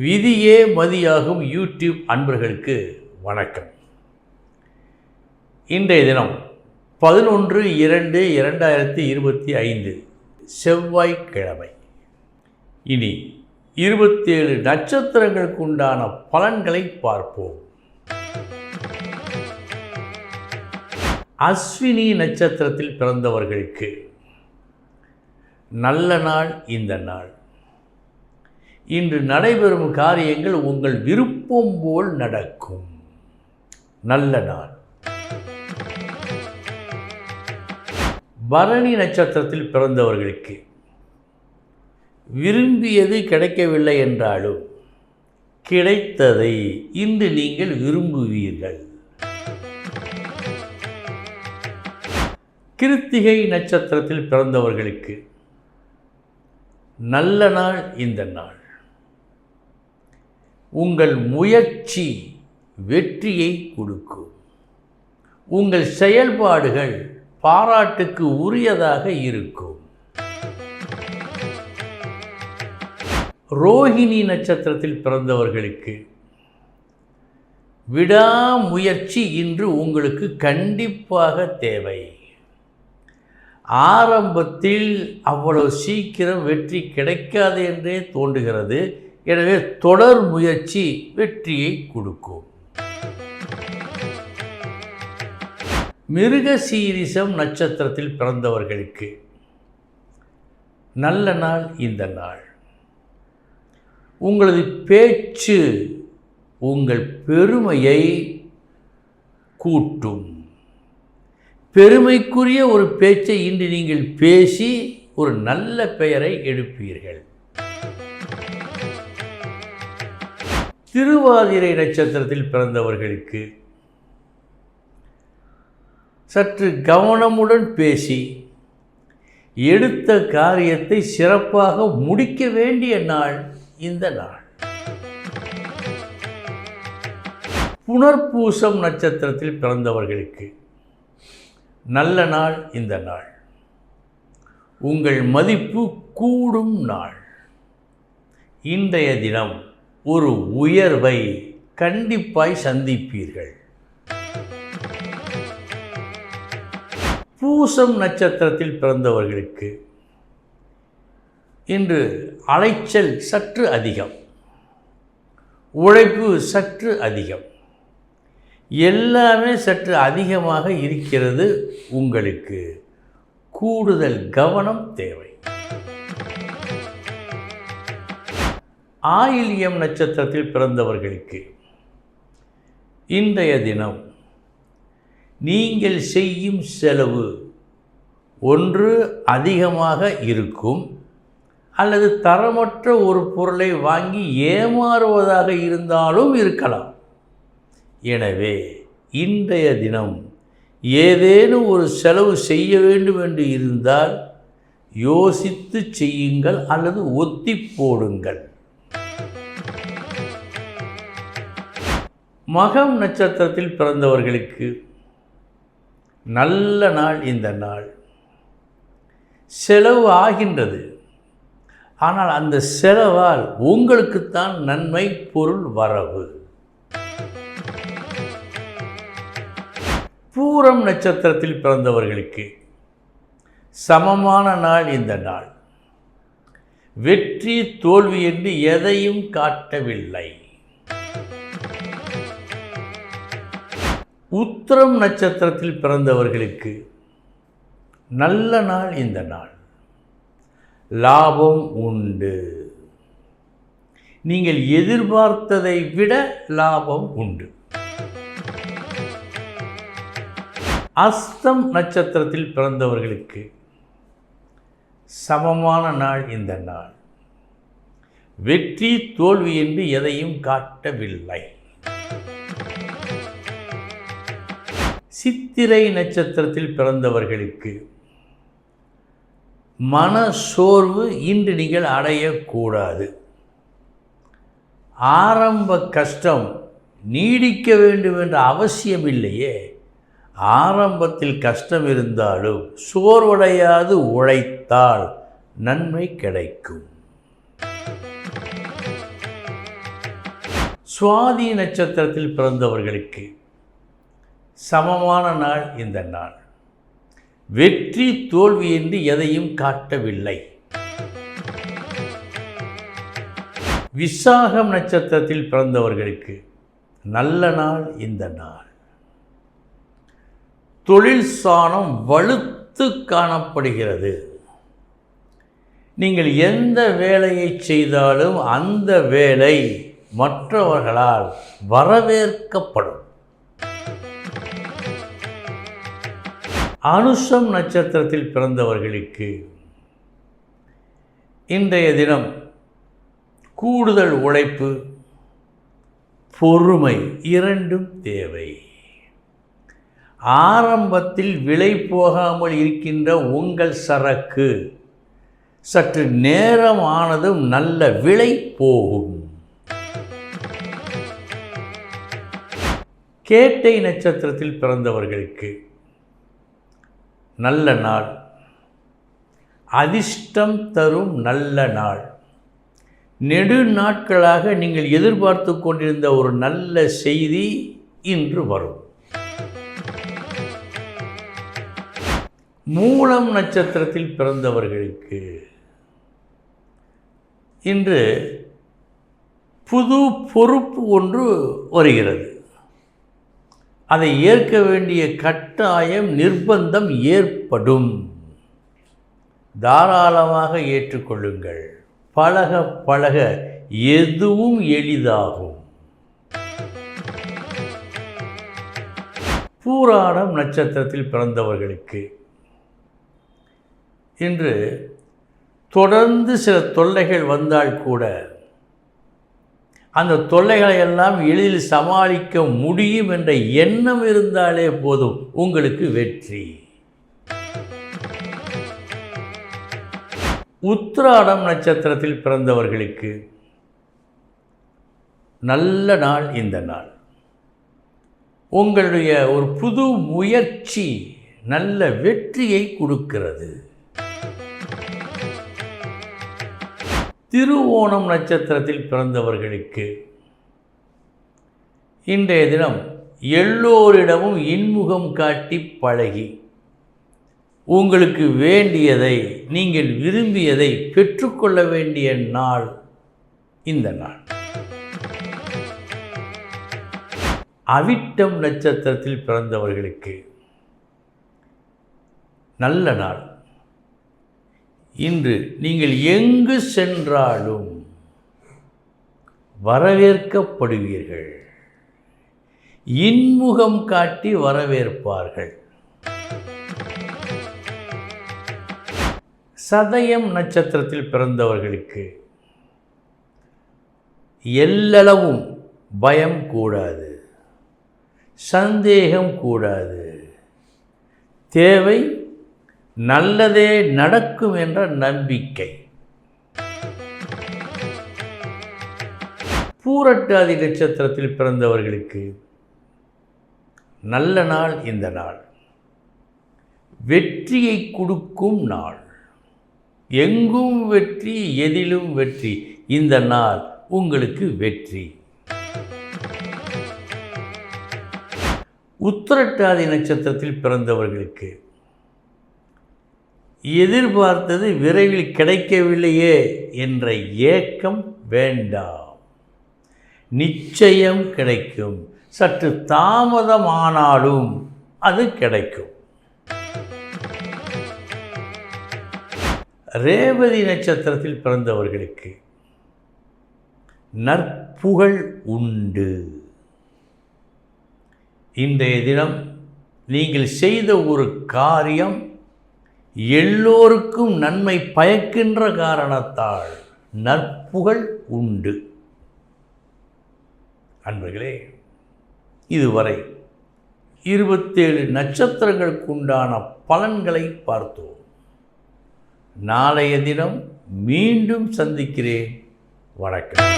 விதியே மதியாகும் யூடியூப் அன்பர்களுக்கு வணக்கம். இன்றைய தினம் 11/2/2025 செவ்வாய்க்கிழமை. இனி 27 நட்சத்திரங்களுக்கு உண்டான பலன்களை பார்ப்போம். அஸ்வினி நட்சத்திரத்தில் பிறந்தவர்களுக்கு நல்ல நாள். இந்த நாள் இன்று நடைபெறும் காரியங்கள் உங்கள் விருப்பம் போல் நடக்கும். நல்ல நாள். பரணி நட்சத்திரத்தில் பிறந்தவர்களுக்கு விரும்பியது கிடைக்கவில்லை என்றாலும் கிடைத்ததை இன்று நீங்கள் விரும்புவீர்கள். கிருத்திகை நட்சத்திரத்தில் பிறந்தவர்களுக்கு நல்ல நாள். இந்த நாள் உங்கள் முயற்சி வெற்றியை கொடுக்கும். உங்கள் செயல்பாடுகள் பாராட்டுக்கு உரியதாக இருக்கும். ரோஹிணி நட்சத்திரத்தில் பிறந்தவர்களுக்கு விடாமுயற்சி இன்று உங்களுக்கு கண்டிப்பாக தேவை. ஆரம்பத்தில் அவ்வளவு சீக்கிரம் வெற்றி கிடைக்காது என்றே தோன்றுகிறது. எனவே தொடர் முயற்சி வெற்றியை கொடுக்கும். மிருகசீரிஷம் நட்சத்திரத்தில் பிறந்தவர்களுக்கு நல்ல நாள். இந்த நாள் உங்களது பேச்சு உங்கள் பெருமையை கூட்டும். பெருமைக்குரிய ஒரு பேச்சை இன்று நீங்கள் பேசி ஒரு நல்ல பெயரை எடுப்பீர்கள். திருவாதிரை நட்சத்திரத்தில் பிறந்தவர்களுக்கு சற்று கவனமுடன் பேசி எடுத்த காரியத்தை சிறப்பாக முடிக்க வேண்டிய நாள் இந்த நாள். புனர்பூசம் நட்சத்திரத்தில் பிறந்தவர்களுக்கு நல்ல நாள். இந்த நாள் உங்கள் மதிப்பு கூடும் நாள். இன்றைய தினம் ஒரு உயர்வை கண்டிப்பாய் சந்திப்பீர்கள். பூசம் நட்சத்திரத்தில் பிறந்தவர்களுக்கு இன்று அலைச்சல் சற்று அதிகம், உழைப்பு சற்று அதிகம், எல்லாமே சற்று அதிகமாக இருக்கிறது. உங்களுக்கு கூடுதல் கவனம் தேவை. ஆயில்யம் நட்சத்திரத்தில் பிறந்தவர்களுக்கு இன்றைய தினம் நீங்கள் செய்யும் செலவு ஒன்று அதிகமாக இருக்கும், அல்லது தரமற்ற ஒரு பொருளை வாங்கி ஏமாறுவதாக இருந்தாலும் இருக்கலாம். எனவே இன்றைய தினம் ஏதேனும் ஒரு செலவு செய்ய வேண்டும் என்று இருந்தால் யோசித்து செய்யுங்கள் அல்லது ஒத்தி போடுங்கள். மகம் நட்சத்திரத்தில் பிறந்தவர்களுக்கு நல்ல நாள். இந்த நாள் செலவு ஆகின்றது, ஆனால் அந்த செலவால் உங்களுக்குத்தான் நன்மை, பொருள் வரவு. பூரம் நட்சத்திரத்தில் பிறந்தவர்களுக்கு சமமான நாள். இந்த நாள் வெற்றி தோல்வி என்று எதையும் காட்டவில்லை. உத்திரம் நட்சத்திரத்தில் பிறந்தவர்களுக்கு நல்ல நாள். இந்த நாள் லாபம் உண்டு. நீங்கள் எதிர்பார்த்ததை விட லாபம் உண்டு. அஸ்தம் நட்சத்திரத்தில் பிறந்தவர்களுக்கு சமமான நாள். இந்த நாள் வெற்றி தோல்வி என்று எதையும் காட்டவில்லை. சித்திரை நட்சத்திரத்தில் பிறந்தவர்களுக்கு மன சோர்வு இன்று நீங்கள் அடையக்கூடாது. ஆரம்ப கஷ்டம் நீடிக்க வேண்டும் என்ற அவசியம் இல்லையே. ஆரம்பத்தில் கஷ்டம் இருந்தாலும் சோர்வடையாது உழைத்தால் நன்மை கிடைக்கும். சுவாதி நட்சத்திரத்தில் பிறந்தவர்களுக்கு சமமான நாள் இந்த நாள். வெற்றி தோல்வி என்று எதையும் காட்டவில்லை. விசாகம் நட்சத்திரத்தில் பிறந்தவர்களுக்கு நல்ல நாள் இந்த நாள். தொழில் ஸ்தானம் வலுத்து காணப்படுகிறது. நீங்கள் எந்த வேலையை செய்தாலும் அந்த வேலை மற்றவர்களால் வரவேற்கப்படும். அனுஷம் நட்சத்திரத்தில் பிறந்தவர்களுக்கு இன்றைய தினம் கூடுதல் உழைப்பு, பொறுமை இரண்டும் தேவை. ஆரம்பத்தில் விலை போகாமல் இருக்கின்ற உங்கள் சரக்கு சற்று நேரம் ஆனதும் நல்ல விலை போகும். கேட்டை நட்சத்திரத்தில் பிறந்தவர்களுக்கு நல்ல நாள். அதிர்ஷ்டம் தரும் நல்ல நாள். நெடு நாட்களாக நீங்கள் எதிர்பார்த்து கொண்டிருந்த ஒரு நல்ல செய்தி இன்று வரும். மூலம் நட்சத்திரத்தில் பிறந்தவர்களுக்கு இன்று புது பொறுப்பு ஒன்று வருகிறது. அதை ஏற்க வேண்டிய கட்டாயம், நிர்பந்தம் ஏற்படும். தாராளமாக ஏற்றுக்கொள்ளுங்கள். பழக பழக எதுவும் எளிதாகும். பூராடம் நட்சத்திரத்தில் பிறந்தவர்களுக்கு இன்று தொடர்ந்து சில தொல்லைகள் வந்தால் கூட அந்த தொல்லைகளை எல்லாம் எளிதில் சமாளிக்க முடியும் என்ற எண்ணம் இருந்தாலே போதும், உங்களுக்கு வெற்றி. உத்திராடம் நட்சத்திரத்தில் பிறந்தவர்களுக்கு நல்ல நாள் இந்த நாள். உங்களுடைய ஒரு புது முயற்சி நல்ல வெற்றியை கொடுக்கிறது. திருவோணம் நட்சத்திரத்தில் பிறந்தவர்களுக்கு இன்றைய தினம் எல்லோரிடமும் இன்முகம் காட்டி பழகி உங்களுக்கு வேண்டியதை, நீங்கள் விரும்பியதை பெற்றுக்கொள்ள வேண்டிய நாள் இந்த நாள். அவிட்டம் நட்சத்திரத்தில் பிறந்தவர்களுக்கு நல்ல நாள். இன்று நீங்கள் எங்கு சென்றாலும் வரவேற்கப்படுவீர்கள். இன்முகம் காட்டி வரவேற்பார்கள். சதயம் நட்சத்திரத்தில் பிறந்தவர்களுக்கு எல்லளவும் பயம் கூடாது, சந்தேகம் கூடாது. தேவை நல்லதே நடக்கும் என்ற நம்பிக்கை. பூரட்டாதி நட்சத்திரத்தில் பிறந்தவர்களுக்கு நல்ல நாள் இந்த நாள். வெற்றியை கொடுக்கும் நாள். எங்கும் வெற்றி, எதிலும் வெற்றி. இந்த நாள் உங்களுக்கு வெற்றி. உத்திரட்டாதி நட்சத்திரத்தில் பிறந்தவர்களுக்கு எதிர்பார்த்தது விரைவில் கிடைக்கவில்லையே என்ற ஏக்கம் வேண்டாம். நிச்சயம் கிடைக்கும். சற்று தாமதமானாலும் அது கிடைக்கும். ரேவதி நட்சத்திரத்தில் பிறந்தவர்களுக்கு நற்புகழ் உண்டு. இன்றைய தினம் நீங்கள் செய்த ஒரு காரியம் எல்லோருக்கும் நன்மை பயக்கின்ற காரணத்தால் நற்புகழ் உண்டு. அன்பர்களே, இதுவரை 27 நட்சத்திரங்களுக்குண்டான பலன்களை பார்த்தோம். நாளைய தினம் மீண்டும் சந்திக்கிறேன். வணக்கம்.